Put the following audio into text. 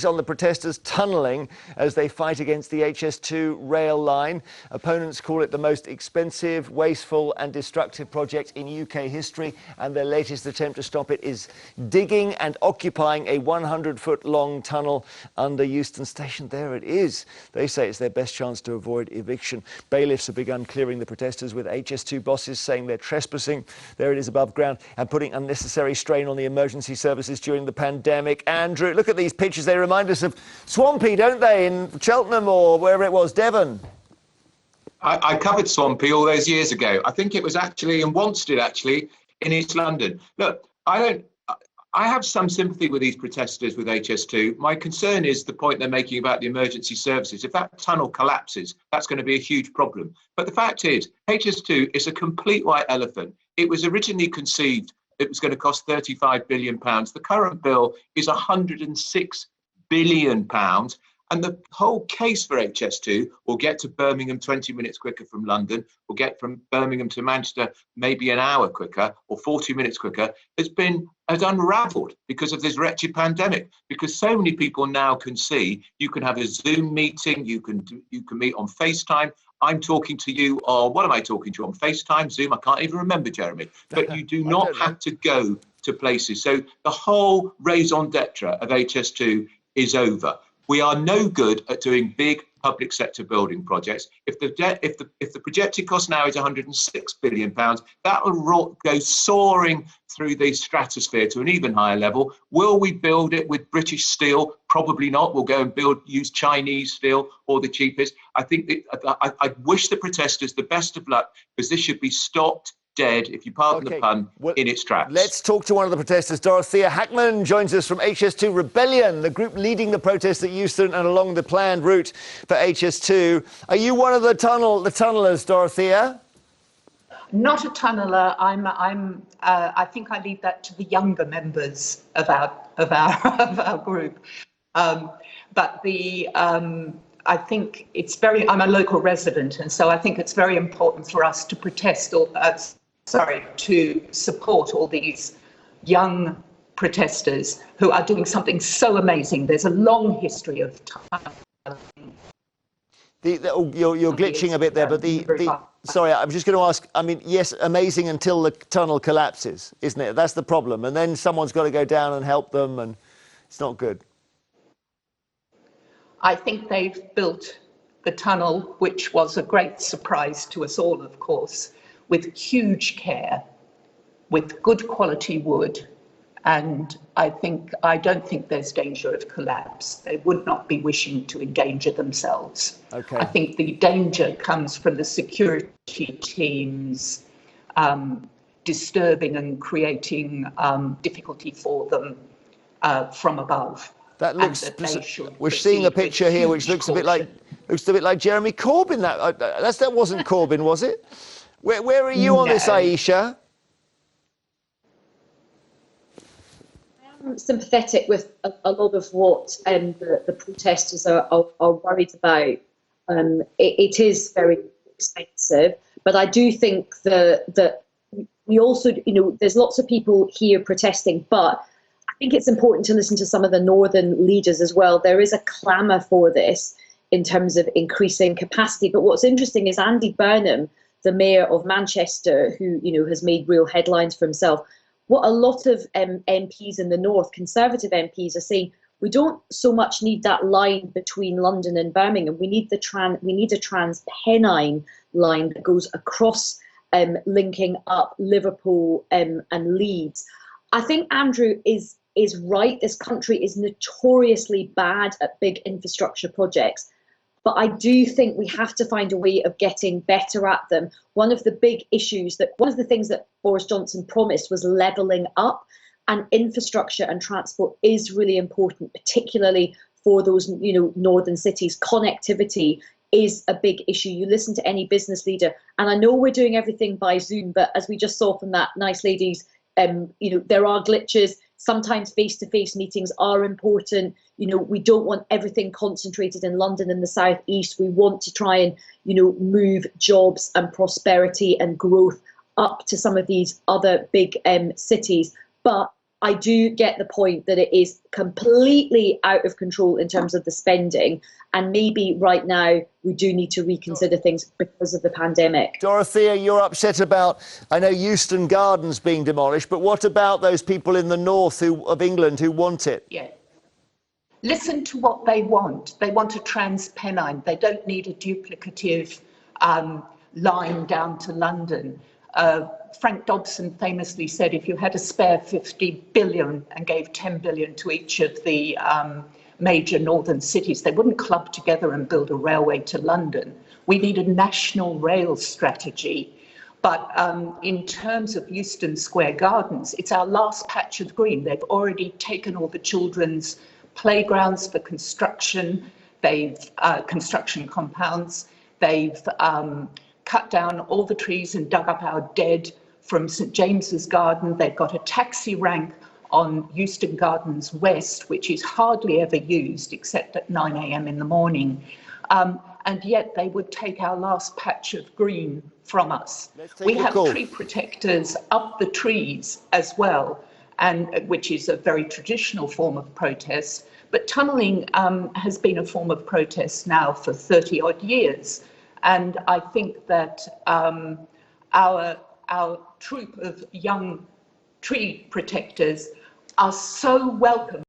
On the protesters tunnelling as they fight against the HS2 rail line. Opponents call it the most expensive, wasteful and destructive project in UK history, and their latest attempt to stop it is digging and occupying a 100-foot long tunnel under Euston Station. There it is. They say it's their best chance to avoid eviction. Bailiffs have begun clearing the protesters, with HS2 bosses saying they're trespassing. There it is above ground, and putting unnecessary strain on the emergency services during the pandemic. Andrew, look at these pictures. They remind us of Swampy, don't they, in Cheltenham or wherever it was, Devon? I covered Swampy all those years ago. I think it was actually in Wanstead, actually, in East London. Look, I have some sympathy with these protesters with HS2. My concern is the point they're making about the emergency services. If that tunnel collapses, that's going to be a huge problem. But the fact is, HS2 is a complete white elephant. It was originally conceived it was going to cost £35 billion. The current bill is £106 billion. And the whole case for HS2 will get to Birmingham 20 minutes quicker from London, will get from Birmingham to Manchester maybe an hour quicker or 40 minutes quicker, has unravelled because of this wretched pandemic. Because so many people now can see you can have a Zoom meeting, you can meet on FaceTime. I'm talking to you, or what am I talking to you on FaceTime, Zoom? I can't even remember, Jeremy. But you do not have to go to places. So the whole raison d'etre of HS2 is over. We are no good at doing big public sector building projects. If the projected cost now is £106 billion, that will go soaring through the stratosphere to an even higher level. Will we build it with British steel? Probably not. We'll go and use Chinese steel or the cheapest. I think I wish the protesters the best of luck, because this should be stopped dead, if you pardon the pun, in its tracks. Let's talk to one of the protesters. Dorothea Hackman joins us from HS2 Rebellion, the group leading the protests at Euston and along the planned route for HS2. Are you one of the tunnellers, Dorothea? Not a tunneler. I think I leave that to the younger members of our group. But I think it's I'm a local resident, and so I think it's very important for us to to support all these young protesters who are doing something so amazing. There's a long history of tunneling. You're glitching a bit there, but sorry, I was just going to ask, I mean, yes, amazing until the tunnel collapses, isn't it? That's the problem. And then someone's got to go down and help them, and it's not good. I think they've built the tunnel, which was a great surprise to us all, of course, with huge care, with good quality wood. And I don't think there's danger of collapse. They would not be wishing to endanger themselves. Okay. I think the danger comes from the security teams disturbing and creating difficulty for them from above. That looks. We're seeing a picture here which looks a bit like Jeremy Corbyn. That wasn't Corbyn, was it? Where are you on this, Aisha? I'm sympathetic with a lot of what the protesters are worried about. It is very expensive, but I do think that we also, there's lots of people here protesting, but I think it's important to listen to some of the northern leaders as well. There is a clamour for this in terms of increasing capacity. But what's interesting is Andy Burnham, the mayor of Manchester, who has made real headlines for himself. What a lot of MPs in the north, Conservative MPs, are saying, we don't so much need that line between London and Birmingham. We need a Transpennine line that goes across, linking up Liverpool and Leeds. I think Andrew is right. This country is notoriously bad at big infrastructure projects, but I do think we have to find a way of getting better at them. One of the things that Boris Johnson promised was levelling up, and infrastructure and transport is really important, particularly for those northern cities. Connectivity is a big issue. You listen to any business leader, and I know we're doing everything by Zoom, but as we just saw from that nice lady's, there are glitches. Sometimes face-to-face meetings are important. We don't want everything concentrated in London and the South East. We want to try and, move jobs and prosperity and growth up to some of these other big cities. But I do get the point that it is completely out of control in terms of the spending. And maybe right now we do need to reconsider things because of the pandemic. Dorothea, you're upset about, I know, Euston Gardens being demolished, but what about those people in the north of England who want it? Yeah. Listen to what they want. They want a TransPennine. They don't need a duplicative line down to London. Frank Dobson famously said if you had a spare 50 billion and gave 10 billion to each of the major northern cities, they wouldn't club together and build a railway to London. We need a national rail strategy. But in terms of Euston Square Gardens, it's our last patch of green. They've already taken all the children's playgrounds for construction. They've construction compounds. They've cut down all the trees and dug up our dead from St James's Garden. They've got a taxi rank on Euston Gardens West, which is hardly ever used except at 9 a.m. in the morning. And yet they would take our last patch of green from us. We have tree protectors up the trees as well, and which is a very traditional form of protest. But tunnelling has been a form of protest now for 30 odd years. And I think that our troop of young tree protectors are so welcome